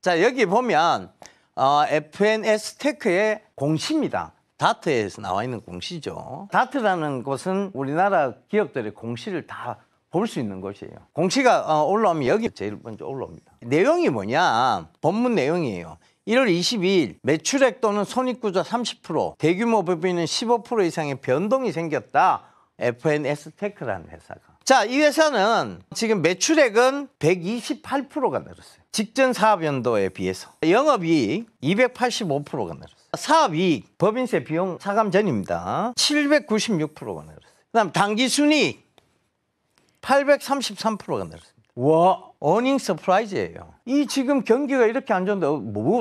자, 여기 보면 FNS 테크의 공시입니다. 다트에서 나와 있는 공시죠. 다트라는 곳은 우리나라 기업들의 공시를 다 볼 수 있는 곳이에요. 공시가 올라오면 여기 제일 먼저 올라옵니다. 내용이 뭐냐? 본문 내용이에요. 1월 22일 매출액 또는 손익구조 30%, 대규모 법인은 15% 이상의 변동이 생겼다. FNS 테크라는 회사가. 자, 이 회사는 지금 매출액은 128%가 늘었어요. 직전 사업연도에 비해서. 영업이익 285%가 늘었어요. 사업이익, 법인세 비용 차감 전입니다. 796%가 늘었어요. 그다음 당기순이익 833%가 늘었습니다. 와, 어닝 서프라이즈예요. 이 지금 경기가 이렇게 안 좋은데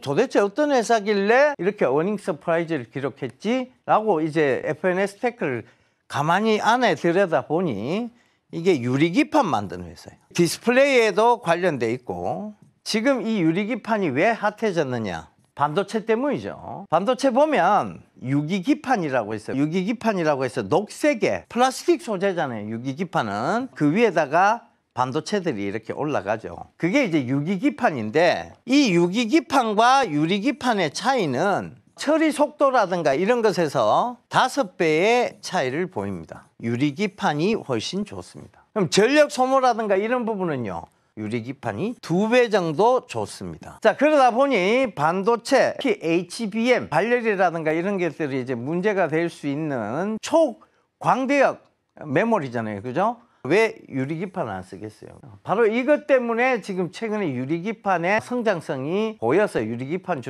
도대체 어떤 회사길래 이렇게 어닝 서프라이즈를 기록했지? 라고 이제 FNS 테크를 가만히 안에 들여다보니 이게 유리기판 만드는 회사예요. 디스플레이에도 관련돼 있고, 지금 이 유리기판이 왜 핫해졌느냐? 반도체 때문이죠. 반도체 보면 유기기판이라고 있어요. 유기기판이라고 해서 녹색의 플라스틱 소재잖아요. 유기기판은 그 위에다가 반도체들이 이렇게 올라가죠. 그게 이제 유기기판인데, 이 유기기판과 유리기판의 차이는 처리 속도라든가 이런 것에서 5배의 차이를 보입니다. 유리기판이 훨씬 좋습니다. 그럼 전력 소모라든가 이런 부분은요, 유리기판이 2배 정도 좋습니다. 자, 그러다 보니 반도체, 특히 HBM, 발열이라든가 이런 것들이 이제 문제가 될 수 있는 초광대역 메모리잖아요. 그죠? 왜 유리기판을 안 쓰겠어요? 바로 이것 때문에 지금 최근에 유리기판의 성장성이 보여서 유리기판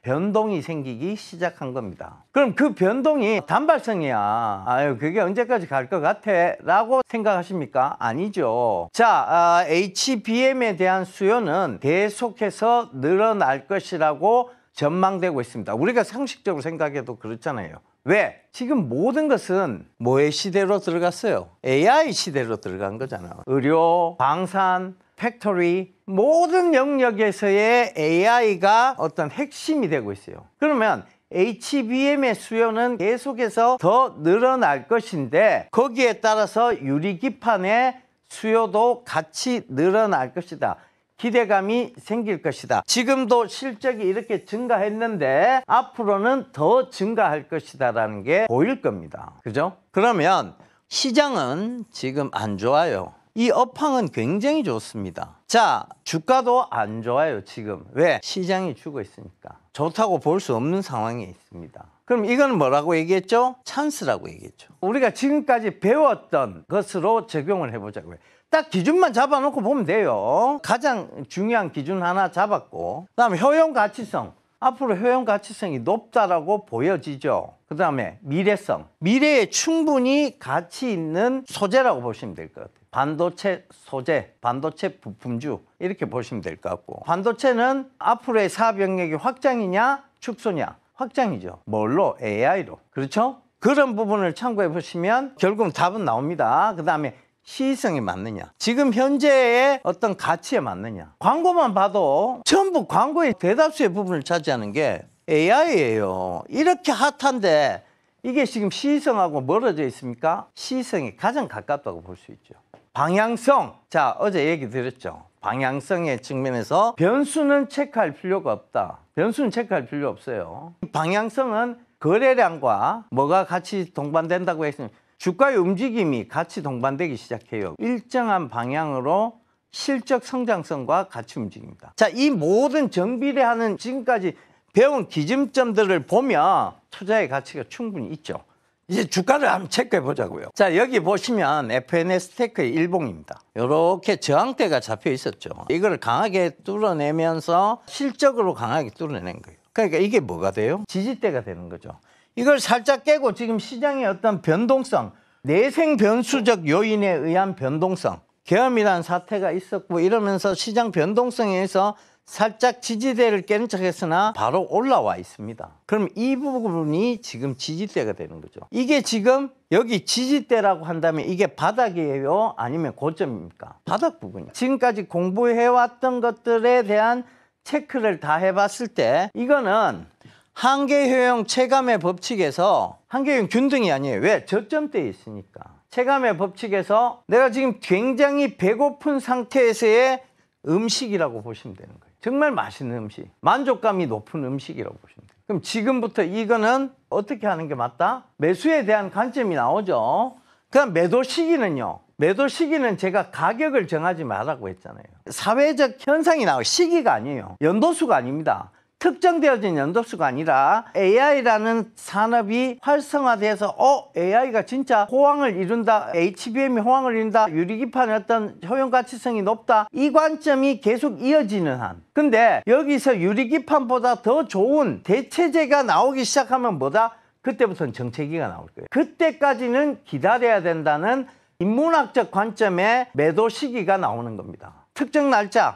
변동이 생기기 시작한 겁니다. 그럼 그 변동이 단발성이야. 아유, 그게 언제까지 갈 것 같아? 라고 생각하십니까? 아니죠. 자, HBM에 대한 수요는 계속해서 늘어날 것이라고 전망되고 있습니다. 우리가 상식적으로 생각해도 그렇잖아요. 왜? 지금 모든 것은 뭐의 시대로 들어갔어요? AI 시대로 들어간 거잖아요. 의료, 방산, 팩토리, 모든 영역에서의 AI가 어떤 핵심이 되고 있어요. 그러면 HBM의 수요는 계속해서 더 늘어날 것인데, 거기에 따라서 유리기판의 수요도 같이 늘어날 것이다. 기대감이 생길 것이다. 지금도 실적이 이렇게 증가했는데 앞으로는 더 증가할 것이다라는 게 보일 겁니다. 그죠? 그러면 시장은 지금 안 좋아요. 이 업황은 굉장히 좋습니다. 자, 주가도 안 좋아요, 지금. 왜? 시장이 죽어 있으니까. 좋다고 볼 수 없는 상황에 있습니다. 그럼 이건 뭐라고 얘기했죠? 찬스라고 얘기했죠. 우리가 지금까지 배웠던 것으로 적용을 해보자고요. 딱 기준만 잡아놓고 보면 돼요. 가장 중요한 기준 하나 잡았고, 그 다음에 효용가치성. 앞으로 효용가치성이 높다라고 보여지죠. 그 다음에 미래성. 미래에 충분히 가치 있는 소재라고 보시면 될 것 같아요. 반도체 소재, 반도체 부품주 이렇게 보시면 될 것 같고, 반도체는 앞으로의 사업 영역이 확장이냐 축소냐? 확장이죠. 뭘로? AI로. 그렇죠? 그런 부분을 참고해 보시면 결국은 답은 나옵니다. 그 다음에 시의성에 맞느냐, 지금 현재의 어떤 가치에 맞느냐. 광고만 봐도 전부 광고의 대다수의 부분을 차지하는 게 AI예요. 이렇게 핫한데 이게 지금 시의성하고 멀어져 있습니까? 시의성이 가장 가깝다고 볼 수 있죠. 방향성. 자, 어제 얘기 드렸죠. 방향성의 측면에서 변수는 체크할 필요가 없다. 변수는 체크할 필요 없어요. 방향성은 거래량과 뭐가 같이 동반된다고 했으면 주가의 움직임이 같이 동반되기 시작해요. 일정한 방향으로 실적 성장성과 같이 움직입니다. 자, 이 모든 정비례하는 지금까지 배운 기준점들을 보면 투자의 가치가 충분히 있죠. 이제 주가를 한번 체크해 보자고요. 자, 여기 보시면 FNS 테크의 일봉입니다. 이렇게 저항대가 잡혀 있었죠. 이걸 강하게 뚫어내면서 실적으로 강하게 뚫어낸 거예요. 그러니까 이게 뭐가 돼요? 지지대가 되는 거죠. 이걸 살짝 깨고 지금 시장의 어떤 변동성, 내생 변수적 요인에 의한 변동성, 계엄이라는 사태가 있었고 이러면서 시장 변동성에 의해서 살짝 지지대를 깨는 척했으나 바로 올라와 있습니다. 그럼 이 부분이 지금 지지대가 되는 거죠. 이게 지금 여기 지지대라고 한다면 이게 바닥이에요? 아니면 고점입니까? 바닥 부분이에요. 지금까지 공부해왔던 것들에 대한 체크를 다 해봤을 때 이거는 한계효용 체감의 법칙에서, 한계효용 균등이 아니에요. 왜? 저점대에 있으니까. 체감의 법칙에서 내가 지금 굉장히 배고픈 상태에서의 음식이라고 보시면 되는 거예요. 정말 맛있는 음식, 만족감이 높은 음식이라고 보시면 돼요. 그럼 지금부터 이거는 어떻게 하는 게 맞다? 매수에 대한 관점이 나오죠. 그럼 매도 시기는요. 매도 시기는 제가 가격을 정하지 말라고 했잖아요. 사회적 현상이 나와요. 시기가 아니에요. 연도수가 아닙니다. 특정되어진 연도수가 아니라 AI라는 산업이 활성화돼서 AI가 진짜 호황을 이룬다, HBM이 호황을 이룬다, 유리기판의 어떤 효용가치성이 높다, 이 관점이 계속 이어지는 한. 근데 여기서 유리기판보다 더 좋은 대체제가 나오기 시작하면 뭐다? 그때부터는 정체기가 나올 거예요. 그때까지는 기다려야 된다는 인문학적 관점의 매도 시기가 나오는 겁니다. 특정 날짜,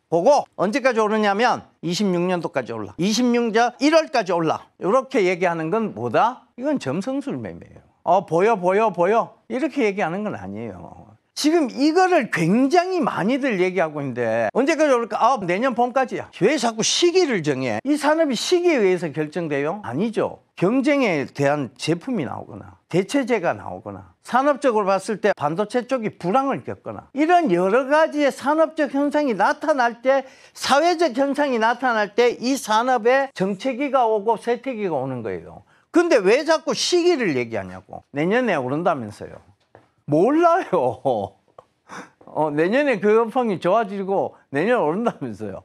그거 언제까지 오르냐면 26년도까지 올라. 26년 1월까지 올라. 이렇게 얘기하는 건 뭐다? 이건 점성술 매매예요. 보여. 이렇게 얘기하는 건 아니에요. 지금 이거를 굉장히 많이들 얘기하고 있는데 언제까지 오를까? 내년 봄까지야. 왜 자꾸 시기를 정해? 이 산업이 시기에 의해서 결정돼요? 아니죠. 경쟁에 대한 제품이 나오거나 대체제가 나오거나 산업적으로 봤을 때 반도체 쪽이 불황을 겪거나 이런 여러 가지의 산업적 현상이 나타날 때, 사회적 현상이 나타날 때 이 산업에 정체기가 오고 쇠퇴기가 오는 거예요. 근데 왜 자꾸 시기를 얘기하냐고. 내년에 오른다면서요. 몰라요. 내년에 그 업황이 좋아지고 내년에 오른다면서요.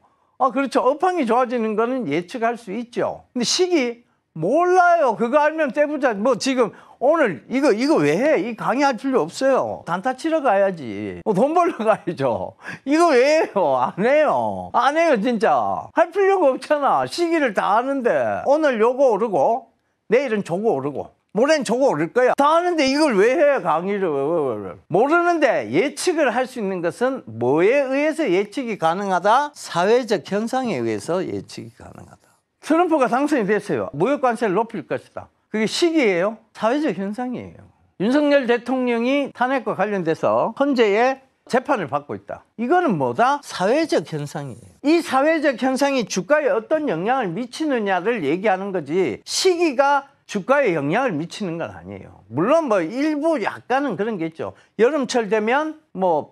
그렇죠. 업황이 좋아지는 거는 예측할 수 있죠. 근데 시기 몰라요. 그거 알면 떼보자. 지금 오늘 이거 왜 해? 이 강의할 필요 없어요. 단타 치러 가야지. 돈 벌러 가야죠. 이거 왜 해요? 안 해요. 안 해요, 진짜. 할 필요가 없잖아. 시기를 다 아는데 오늘 요거 오르고 내일은 저거 오르고 모레는 저거 오를 거야. 다 아는데 이걸 왜 해, 강의를. 모르는데 예측을 할 수 있는 것은 뭐에 의해서 예측이 가능하다? 사회적 현상에 의해서 예측이 가능하다. 트럼프가 당선이 됐어요. 무역관세를 높일 것이다. 그게 시기예요? 사회적 현상이에요. 윤석열 대통령이 탄핵과 관련돼서 헌재에 재판을 받고 있다. 이거는 뭐다? 사회적 현상이에요. 이 사회적 현상이 주가에 어떤 영향을 미치느냐를 얘기하는 거지, 시기가 주가에 영향을 미치는 건 아니에요. 물론 일부 약간은 그런 게 있죠. 여름철 되면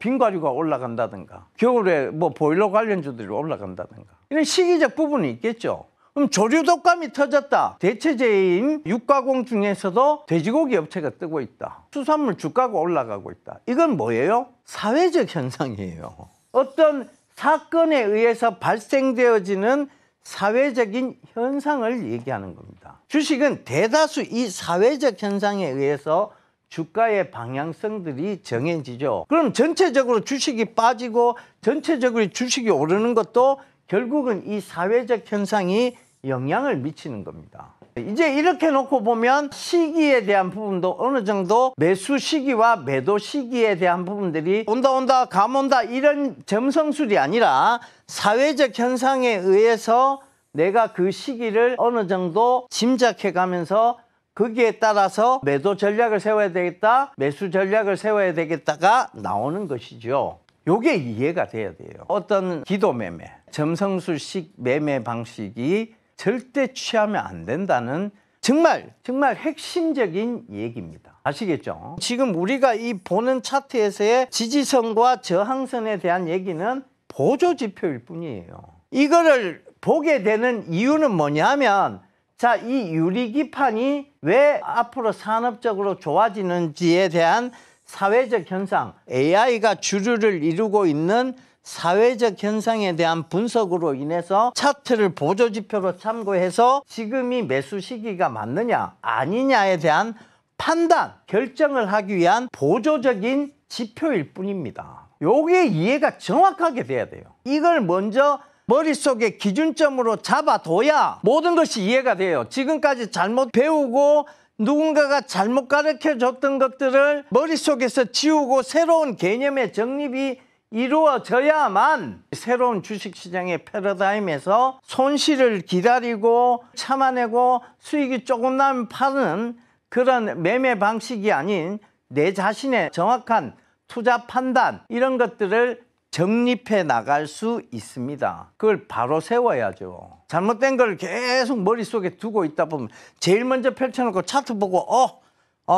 빙과류가 올라간다든가 겨울에 보일러 관련주들이 올라간다든가 이런 시기적 부분이 있겠죠. 그럼 조류독감이 터졌다. 대체제인 육가공 중에서도 돼지고기 업체가 뜨고 있다. 수산물 주가가 올라가고 있다. 이건 뭐예요? 사회적 현상이에요. 어떤 사건에 의해서 발생되어지는 사회적인 현상을 얘기하는 겁니다. 주식은 대다수 이 사회적 현상에 의해서 주가의 방향성들이 정해지죠. 그럼 전체적으로 주식이 빠지고 전체적으로 주식이 오르는 것도 결국은 이 사회적 현상이 영향을 미치는 겁니다. 이제 이렇게 놓고 보면 시기에 대한 부분도 어느 정도 매수 시기와 매도 시기에 대한 부분들이 온다 감 온다 이런 점성술이 아니라 사회적 현상에 의해서 내가 그 시기를 어느 정도 짐작해 가면서 거기에 따라서 매도 전략을 세워야 되겠다, 매수 전략을 세워야 되겠다가 나오는 것이죠. 요게 이해가 돼야 돼요. 어떤 기도 매매, 점성술식 매매 방식이 절대 취하면 안 된다는 정말 핵심적인 얘기입니다. 아시겠죠? 지금 우리가 이 보는 차트에서의 지지선과 저항선에 대한 얘기는 보조지표일 뿐이에요. 이거를 보게 되는 이유는 뭐냐면, 자, 이 유리기판이 왜 앞으로 산업적으로 좋아지는지에 대한 사회적 현상, AI가 주류를 이루고 있는 사회적 현상에 대한 분석으로 인해서 차트를 보조지표로 참고해서 지금이 매수 시기가 맞느냐 아니냐에 대한 판단, 결정을 하기 위한 보조적인 지표일 뿐입니다. 요게 이해가 정확하게 돼야 돼요. 이걸 먼저 머릿속에 기준점으로 잡아둬야 모든 것이 이해가 돼요. 지금까지 잘못 배우고 누군가가 잘못 가르쳐줬던 것들을 머릿속에서 지우고 새로운 개념의 정립이 이루어져야만 새로운 주식시장의 패러다임에서 손실을 기다리고 참아내고 수익이 조금 나면 파는 그런 매매 방식이 아닌 내 자신의 정확한 투자 판단, 이런 것들을 정립해 나갈 수 있습니다. 그걸 바로 세워야죠. 잘못된 걸 계속 머릿속에 두고 있다 보면 제일 먼저 펼쳐놓고 차트 보고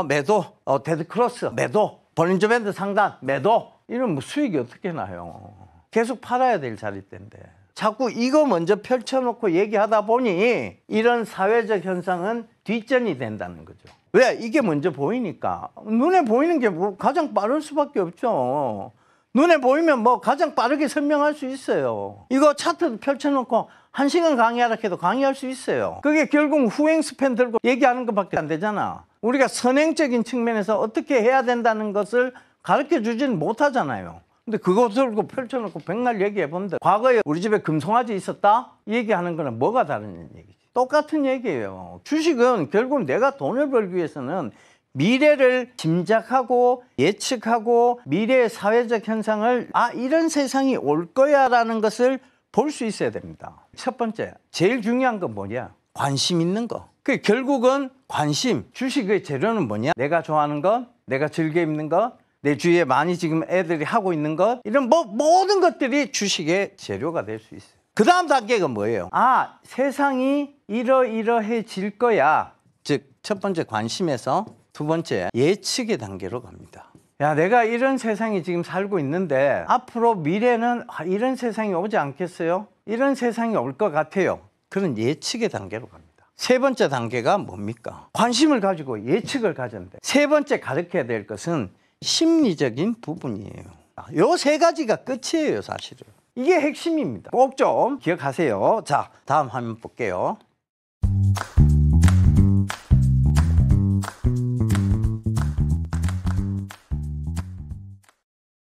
매도, 데드크로스 매도, 볼린저 밴드 상단 매도, 이러면 수익이 어떻게 나요? 계속 팔아야 될 자리대인데. 자꾸 이거 먼저 펼쳐놓고 얘기하다 보니 이런 사회적 현상은 뒷전이 된다는 거죠. 왜? 이게 먼저 보이니까. 눈에 보이는 게 뭐 가장 빠를 수밖에 없죠. 눈에 보이면 뭐 가장 빠르게 설명할 수 있어요. 이거 차트 펼쳐놓고 1시간 강의하라 해도 강의할 수 있어요. 그게 결국 후행 스팬 들고 얘기하는 것밖에 안 되잖아. 우리가 선행적인 측면에서 어떻게 해야 된다는 것을 가르쳐 주지는 못하잖아요. 근데 그거 들고 펼쳐놓고 백날 얘기해 본데 과거에 우리 집에 금송아지 있었다? 얘기하는 거는 뭐가 다른 얘기지? 똑같은 얘기예요. 주식은 결국 내가 돈을 벌기 위해서는 미래를 짐작하고 예측하고 미래의 사회적 현상을 이런 세상이 올 거야 라는 것을 볼 수 있어야 됩니다. 첫 번째, 제일 중요한 건 뭐냐? 관심 있는 거. 그 결국은 관심. 주식의 재료는 뭐냐? 내가 좋아하는 것, 내가 즐겨 입는 것, 내 주위에 많이 지금 애들이 하고 있는 것, 이런 모든 것들이 주식의 재료가 될 수 있어요. 그 다음 단계가 뭐예요? 세상이 이러이러해질 거야. 즉, 첫 번째 관심에서 두 번째 예측의 단계로 갑니다. 야, 내가 이런 세상이 지금 살고 있는데 앞으로 미래는 이런 세상이 오지 않겠어요? 이런 세상이 올 것 같아요. 그런 예측의 단계로 갑니다. 세 번째 단계가 뭡니까? 관심을 가지고 예측을 가졌는데 세 번째 가르쳐야 될 것은 심리적인 부분이에요. 요 세 가지가 끝이에요, 사실은. 이게 핵심입니다. 꼭 좀 기억하세요. 자, 다음 화면 볼게요.